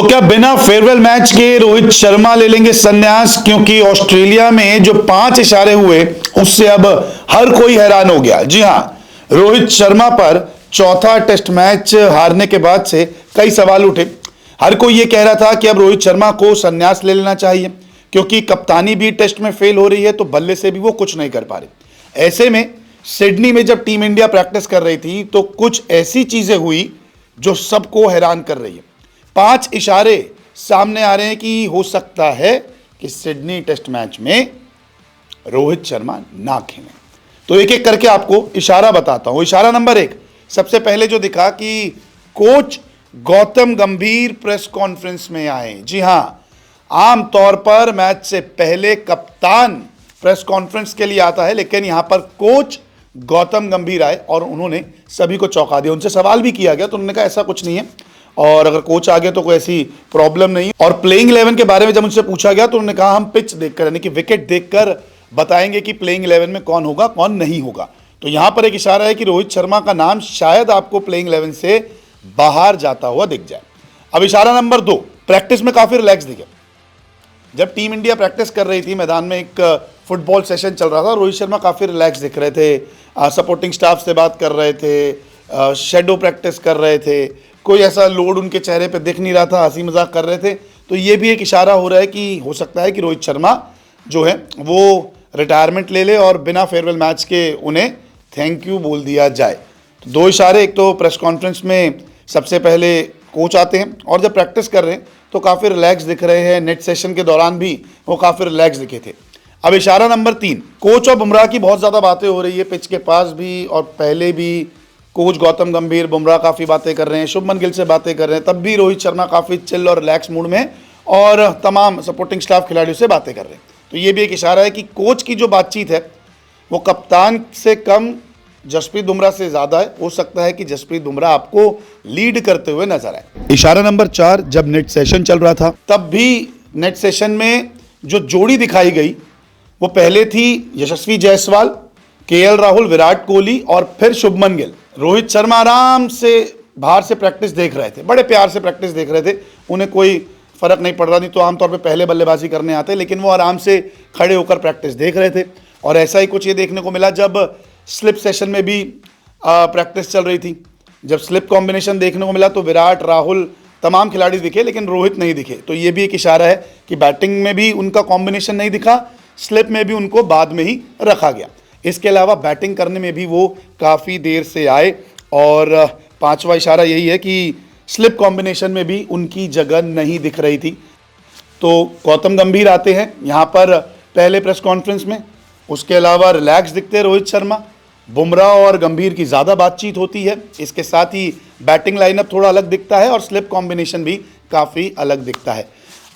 तो क्या बिना फेयरवेल मैच के रोहित शर्मा ले लेंगे संन्यास? क्योंकि ऑस्ट्रेलिया में जो 5 इशारे हुए उससे अब हर कोई हैरान हो गया। जी हां, रोहित शर्मा पर चौथा टेस्ट मैच हारने के बाद से कई सवाल उठे। हर कोई यह कह रहा था कि अब रोहित शर्मा को संन्यास ले लेना चाहिए, क्योंकि कप्तानी भी टेस्ट में फेल हो रही है तो बल्ले से भी वो कुछ नहीं कर पा रहे। ऐसे में सिडनी में जब टीम इंडिया प्रैक्टिस कर रही थी तो कुछ ऐसी चीजें हुई जो सबको हैरान कर रही है। 5 इशारे सामने आ रहे हैं कि हो सकता है कि सिडनी टेस्ट मैच में रोहित शर्मा ना खेलें। तो एक एक करके आपको इशारा बताता हूं। इशारा नंबर 1, सबसे पहले जो दिखा कि कोच गौतम गंभीर प्रेस कॉन्फ्रेंस में आए। जी हां, आमतौर पर मैच से पहले कप्तान प्रेस कॉन्फ्रेंस के लिए आता है, लेकिन यहां पर कोच गौतम गंभीर आए और उन्होंने सभी को चौंका दिया। उनसे सवाल भी किया गया तो उन्होंने कहा ऐसा कुछ नहीं है, और अगर कोच आ गए तो कोई ऐसी प्रॉब्लम नहीं। और प्लेइंग 11 के बारे में जब उनसे पूछा गया तो उन्होंने कहा हम पिच देखकर यानी कि विकेट देखकर बताएंगे कि प्लेइंग 11 में कौन होगा कौन नहीं होगा। तो यहां पर एक इशारा है कि रोहित शर्मा का नाम शायद आपको प्लेइंग 11 से बाहर जाता हुआ दिख जाए। अब इशारा नंबर 2, प्रैक्टिस में काफी रिलैक्स दिखे। जब टीम इंडिया प्रैक्टिस कर रही थी, मैदान में एक फुटबॉल सेशन चल रहा था, रोहित शर्मा काफी रिलैक्स दिख रहे थे, सपोर्टिंग स्टाफ से बात कर रहे थे, शेडो प्रैक्टिस कर रहे थे, कोई ऐसा लोड उनके चेहरे पे दिख नहीं रहा था, हंसी मजाक कर रहे थे। तो ये भी एक इशारा हो रहा है कि हो सकता है कि रोहित शर्मा जो है वो रिटायरमेंट ले ले और बिना फेयरवेल मैच के उन्हें थैंक यू बोल दिया जाए। तो 2 इशारे, एक तो प्रेस कॉन्फ्रेंस में सबसे पहले कोच आते हैं और जब प्रैक्टिस कर रहे हैं तो काफ़ी रिलैक्स दिख रहे हैं। नेट सेशन के दौरान भी वो काफ़ी रिलैक्स दिखे थे। अब इशारा नंबर 3, कोच और बुमराह की बहुत ज़्यादा बातें हो रही है पिच के पास भी और पहले भी। कोच गौतम गंभीर, बुमराह काफ़ी बातें कर रहे हैं, शुभमन गिल से बातें कर रहे हैं, तब भी रोहित शर्मा काफ़ी चिल और रिलैक्स मूड में और तमाम सपोर्टिंग स्टाफ खिलाड़ियों से बातें कर रहे हैं। तो ये भी एक इशारा है कि कोच की जो बातचीत है वो कप्तान से कम जसप्रीत बुमराह से ज़्यादा है। हो सकता है कि जसप्रीत बुमराह आपको लीड करते हुए नजर आए। इशारा नंबर 4, जब नेट सेशन चल रहा था तब भी नेट सेशन में जो जोड़ी दिखाई गई वो पहले थी यशस्वी जायसवाल, केएल राहुल, विराट कोहली और फिर शुभमन गिल। रोहित शर्मा आराम से बाहर से प्रैक्टिस देख रहे थे, बड़े प्यार से प्रैक्टिस देख रहे थे, उन्हें कोई फर्क नहीं पड़ रहा। नहीं तो आमतौर पे पहले बल्लेबाजी करने आते, लेकिन वो आराम से खड़े होकर प्रैक्टिस देख रहे थे। और ऐसा ही कुछ ये देखने को मिला जब स्लिप सेशन में भी प्रैक्टिस चल रही थी। जब स्लिप कॉम्बिनेशन देखने को मिला तो विराट, राहुल, तमाम खिलाड़ी दिखे लेकिन रोहित नहीं दिखे। तो ये भी एक इशारा है कि बैटिंग में भी उनका कॉम्बिनेशन नहीं दिखा, स्लिप में भी उनको बाद में ही रखा गया। इसके अलावा बैटिंग करने में भी वो काफ़ी देर से आए। और 5वां इशारा यही है कि स्लिप कॉम्बिनेशन में भी उनकी जगह नहीं दिख रही थी। तो गौतम गंभीर आते हैं यहाँ पर पहले प्रेस कॉन्फ्रेंस में, उसके अलावा रिलैक्स दिखते हैं रोहित शर्मा। बुमराह और गंभीर की ज़्यादा बातचीत होती है, इसके साथ ही बैटिंग लाइनअप थोड़ा अलग दिखता है और स्लिप कॉम्बिनेशन भी काफ़ी अलग दिखता है।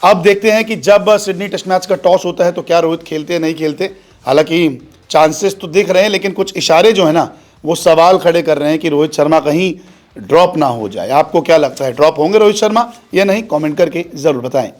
अब देखते हैं कि जब सिडनी टेस्ट मैच का टॉस होता है तो क्या रोहित खेलते हैं नहीं खेलते। हालांकि चांसेस तो दिख रहे हैं, लेकिन कुछ इशारे जो है ना वो सवाल खड़े कर रहे हैं कि रोहित शर्मा कहीं ड्रॉप ना हो जाए। आपको क्या लगता है, ड्रॉप होंगे रोहित शर्मा या नहीं? कमेंट करके ज़रूर बताएं।